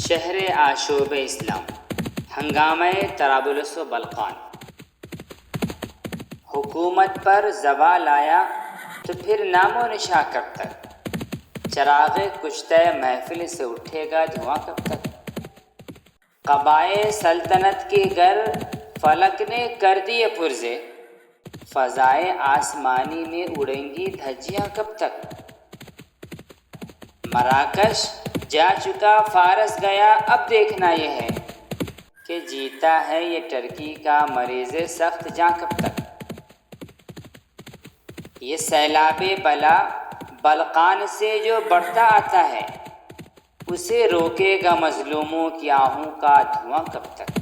شہر آشوب اسلام، ہنگامہ طرابلس و بلقان۔ حکومت پر زوال آیا تو پھر نام و نشاں کب تک؟ چراغ کشتہ محفل سے اٹھے گا دھواں کب تک؟ قبائے سلطنت کے گر فلک نے کر دیے پرزے، فضائے آسمانی میں اڑیں گی دھجیاں کب تک؟ مراکش جا چکا فارس گیا، اب دیکھنا یہ ہے کہ جیتا ہے یہ ٹرکی کا مریض سخت جاں کب تک؟ یہ سیلاب بلا بلقان سے جو بڑھتا آتا ہے، اسے روکے گا مظلوموں کی آہوں کا دھواں کب تک؟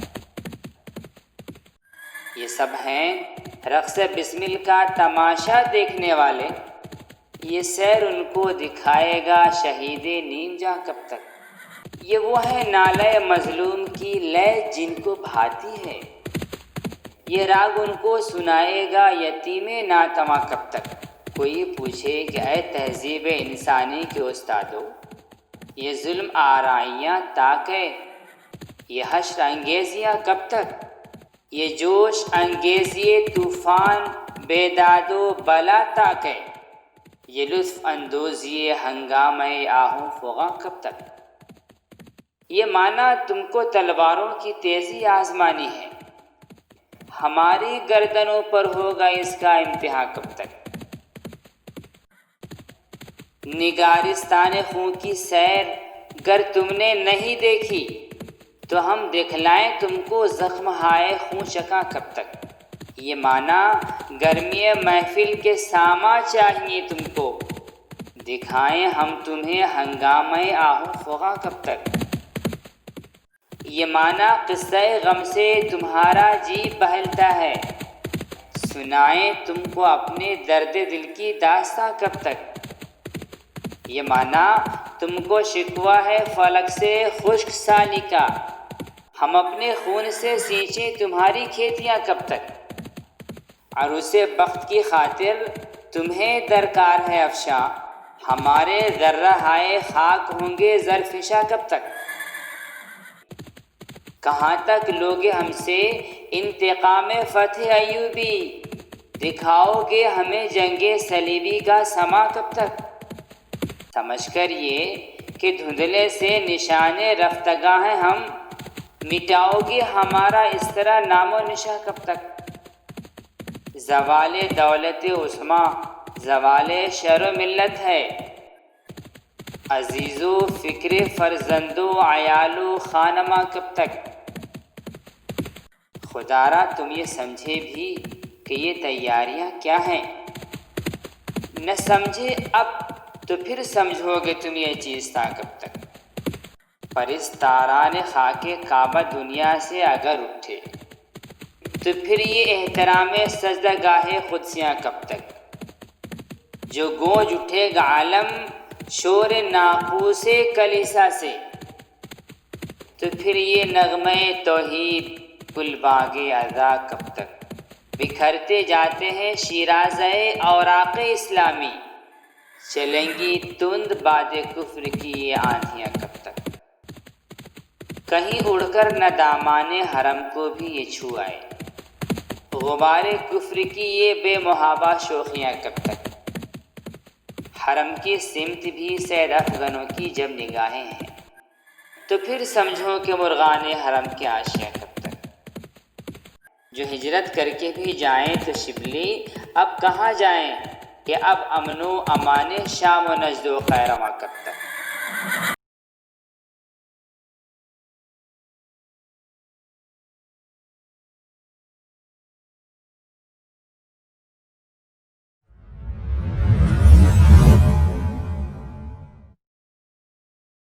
یہ سب ہیں رقص بسمل کا تماشا دیکھنے والے، یہ سیر ان کو دکھائے گا شہید نیم جاں کب تک؟ یہ وہ ہے نالہ مظلوم کی لے جن کو بھاتی ہے، یہ راگ ان کو سنائے گا یتیم ناتواں کب تک؟ کوئی پوچھے کہ اے تہذیب انسانی کے استادو، یہ ظلم آرائیاں تاکہ یہ حشر انگیزیاں کب تک؟ یہ جوش انگیزی طوفان بیداد و بلا تاکہ یہ لطف اندوزی ہنگامہ آہوں فغاں کب تک؟ یہ مانا تم کو تلواروں کی تیزی آزمانی ہے، ہماری گردنوں پر ہوگا اس کا امتحان کب تک؟ نگارستان خون کی سیر گر تم نے نہیں دیکھی تو ہم دکھلائیں تم کو زخم ہائے خون چکا کب تک؟ یہ مانا گرمی محفل کے ساما چاہیے تم کو، دکھائیں ہم تمہیں ہنگامہ آہوں فغاں کب تک؟ یہ مانا قصہ غم سے تمہارا جی بہلتا ہے، سنائیں تم کو اپنے درد دل کی داستاں کب تک؟ یہ مانا تم کو شکوہ ہے فلک سے خشک سالی کا، ہم اپنے خون سے سینچیں تمہاری کھیتیاں کب تک؟ عروس بخت کی خاطر تمہیں درکار ہے افشاں، ہمارے ذرہ ہائے خاک ہوں گے زرفشاں کب تک؟ کہاں تک لوگے ہم سے انتقام فتح ایوبی، دکھاؤ گے ہمیں جنگ صلیبی کا سما کب تک؟ سمجھ کر یہ کہ دھندلے سے نشان رفتگاں ہیں ہم، مٹاؤ گے ہمارا اس طرح نام و نشاں کب تک؟ زوال دولت عثمیٰ زوال شر و ملت ہے، عزیز و فکر فرزند و عیال و خانماں کب تک؟ خدارا تم یہ سمجھے بھی کہ یہ تیاریاں کیا ہیں، نہ سمجھے اب تو پھر سمجھو گے تم یہ چیز تا کب تک؟ پرستاران خاک کعبہ دنیا سے اگر اٹھے تو پھر یہ احترام سجدہ گاہ قدسیاں کب تک؟ جو گونج اٹھے گا عالم شور ناقوس کلیسا سے، تو پھر یہ نغمہ توحید گل باغ اعضا کب تک؟ بکھرتے جاتے ہیں شیرازہ اوراق اسلامی، چلیں گی تند باد کفر کی یہ آندھیاں کب تک؟ کہیں اڑ کر نہ دامان حرم کو بھی یہ چھو آئے، غبار کفر کی یہ بے محابہ شوخیاں کب تک؟ حرم کی سمت بھی سید افغنوں کی جب نگاہیں ہیں، تو پھر سمجھو کہ مرغان حرم کے آشیاں کب تک؟ جو ہجرت کر کے بھی جائیں تو شبلی اب کہاں جائیں، کہ اب امن و امان شام و نجد و قیرواں کب تک؟